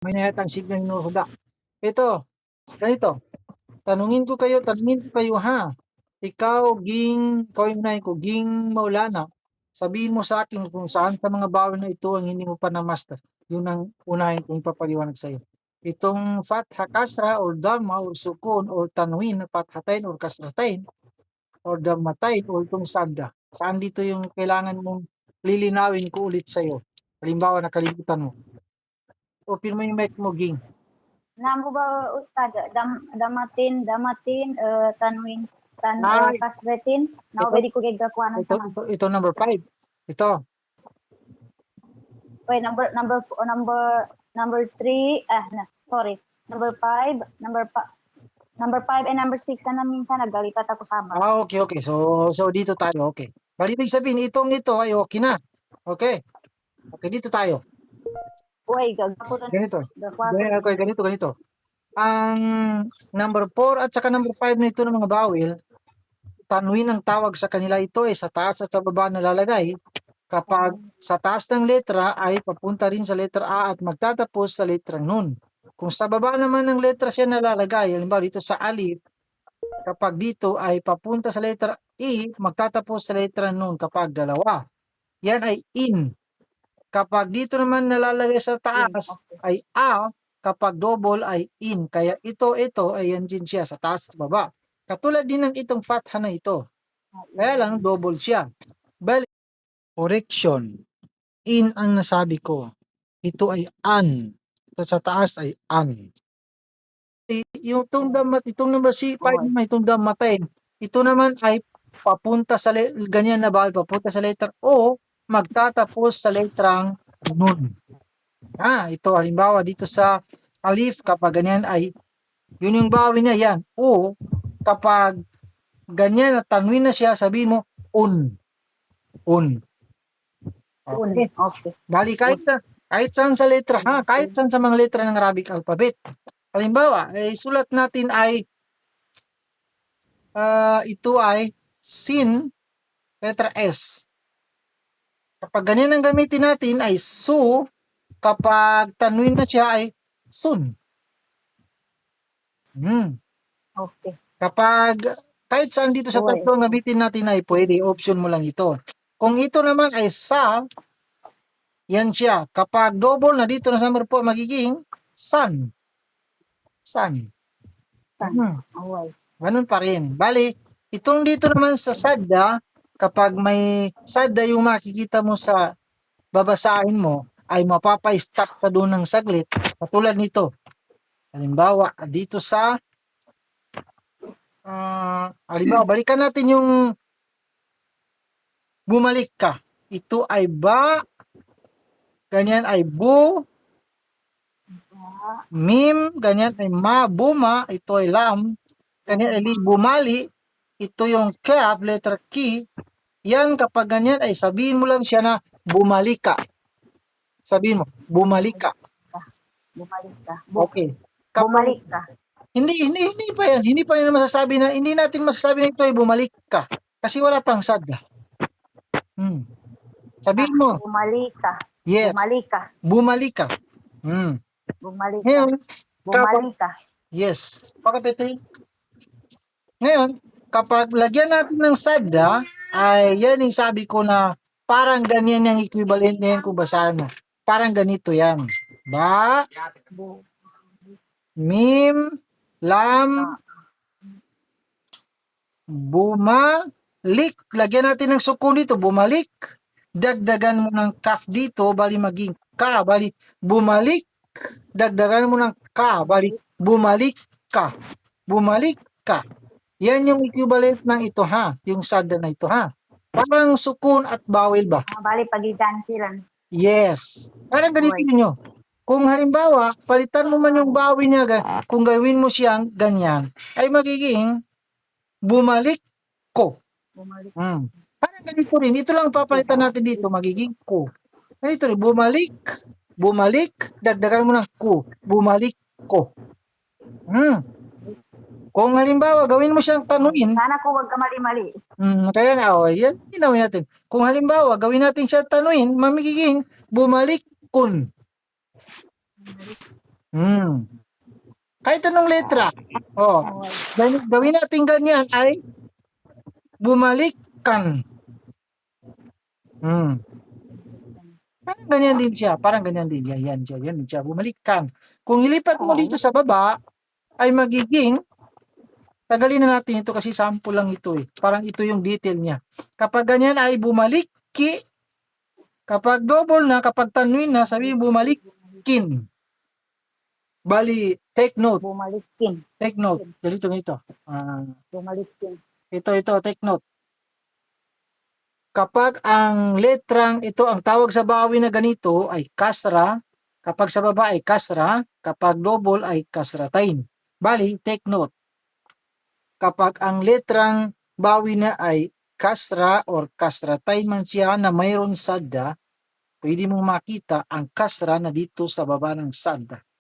May nayatang signal no huda. Ito, ganito. Tanungin ko kayo ha. Ikaw yung ko, ging Maulana. Sabihin mo sa akin kung saan sa mga bawal na ito ang hindi mo pa na-master. Yun ang unahin kong papaliwanag sa'yo. Itong fatha kasra or dhamma or sukun or tanwin, fathatain or kasratain or dhammatain or itong sadda. Saan dito yung kailangan mong lilinawin ko ulit sa'yo? Halimbawa, nakalimutan mo. Open mo yung mic mo, ging. Namo ba Ustad? Damatin, tanwin, Ay, kasretin. Now ito, pwede ko gagakuha ng sama. ito number 5. Ito. Wait, number 3, sorry. Number 5 and number 6 na minsan nagalipat ako sama. Okay. So dito tayo, okay. Bali, ibig sabihin, ito ay okay na. Okay. Okay, dito tayo. Uy, gagakuha Ganito. Okay, ganito. Ang number 4 at saka number 5 na ito ng mga bawil, tanwin ang tawag sa kanila. Ito ay sa taas at sa baba nalalagay. Kapag sa taas ng letra ay papunta rin sa letra A at magtatapos sa letrang nun. Kung sa baba naman ng letra siya nalalagay, halimbawa dito sa alif, kapag dito ay papunta sa letra E, magtatapos sa letra nun kapag dalawa. Yan ay in. Kapag dito naman nalalagay sa taas ay A, kapag double ay in. Kaya ito ay yan din siya sa taas at baba. Katulad din ng itong fatha na ito. Kaya lang double siya. Bali, correction. In ang nasabi ko. Ito ay an. Ito sa taas ay an. Yung itong number C5 naman, itong damatain, ito naman ay papunta sa ganyan na bawal, papunta sa letter O, magtatapos sa letrang nun. Ito halimbawa dito sa alif, kapag ganyan ay, yun yung bawal niya, yan, O, kapag ganyan na tanwin na siya, sabihin mo, un. Okay. Bali, kahit saan sa letra, kahit saan sa mga letra ng Arabic alphabet. Halimbawa, sulat natin ay ito ay sin, letra S. Kapag ganyan ang gamitin natin ay su, kapag tanwin na siya ay sun. Okay. Kapag kahit saan dito sa tatlo ang gamitin natin ay pwede, option mo lang ito. Kung ito naman ay sa, yan siya. Kapag double na dito na sa number 4, magiging sun. Ganun pa rin. Bali, itong dito naman sa sadda, kapag may sadda yung makikita mo sa babasahin mo, ay mapapa-stop ka doon ng saglit. Katulad nito. Halimbawa, dito sa halimbawa, balikan natin yung bumalik ka. Ito ay ba, ganyan ay bu, mim, ganyan ay ma, buma, ito ay lam, ganyan ay li, bumali, ito yung kap, letter K, yan kapag ganyan ay sabihin mo lang siya na bumalik ka. Sabihin mo, bumalik ka. Okay. Bumalik ka. Hindi pa yan. Hindi pa yan masasabi na, hindi natin masasabi na ito ay bumalik ka. Kasi wala pang sadda. Sabihin mo. Bumalik ka. Yes. Bumalik ka. Bumalik ka. Ngayon, Bumalik ka. yes. Pakapitoy. Ngayon, kapag lagyan natin ng sadda, ay yan yung sabi ko na parang ganyan yung equivalent na yan kung basahan mo. Parang ganito yan. Ba, mim, lam, bumalik. Lagyan natin ng sukun dito, bumalik. Dagdagan mo ng kaf dito, bali maging ka, bali bumalik. Dagdagan mo ng ka, bali bumalik ka. Bumalik ka. Yan yung equivalent ng ito yung sadda na ito Parang sukun at bawel ba? Bali pagiganti lang. Yes. Parang ganito nyo. Kung halimbawa, palitan mo man yung bawi niya, kung gawin mo siyang ganyan, ay magiging bumalik ko. Parang ganito rin. Ito lang papalitan natin dito, magiging ko. Ganito rin, bumalik, dagdagan mo ng ko, bumalik ko. Kung halimbawa, gawin mo siyang tanungin. Sana ko wag ka mali-mali. Kaya nga, yan, ginawin natin. Kung halimbawa, gawin natin siya tanungin, mamigiging bumalik kun. Hmm. Kahit anong letra. Oh, gawin natin ganyan ay bumalikan. Hmm. Parang ganyan din siya. Parang ganyan din. Yan siya. Yan siya. Bumalikan. Kung ilipat mo dito sa baba, ay magiging, tagalin na natin ito kasi sample lang ito eh. Parang ito yung detail niya. Kapag ganyan ay bumaliki. Kapag double na, kapag tanwin na, sabi bumalikin. Bali, take note. Bumalikin. Take note. Ganito, ganito. Bumalikin. Ito, take note. Kapag ang letrang ito, ang tawag sa bawi na ganito ay kasra, kapag sa baba ay kasra, kapag double ay kasratain. Bali, take note. Kapag ang letrang bawi na ay kasra or kasratain man siya na mayroon sadda, pwede mong makita ang kasra na dito sa baba ng sadda.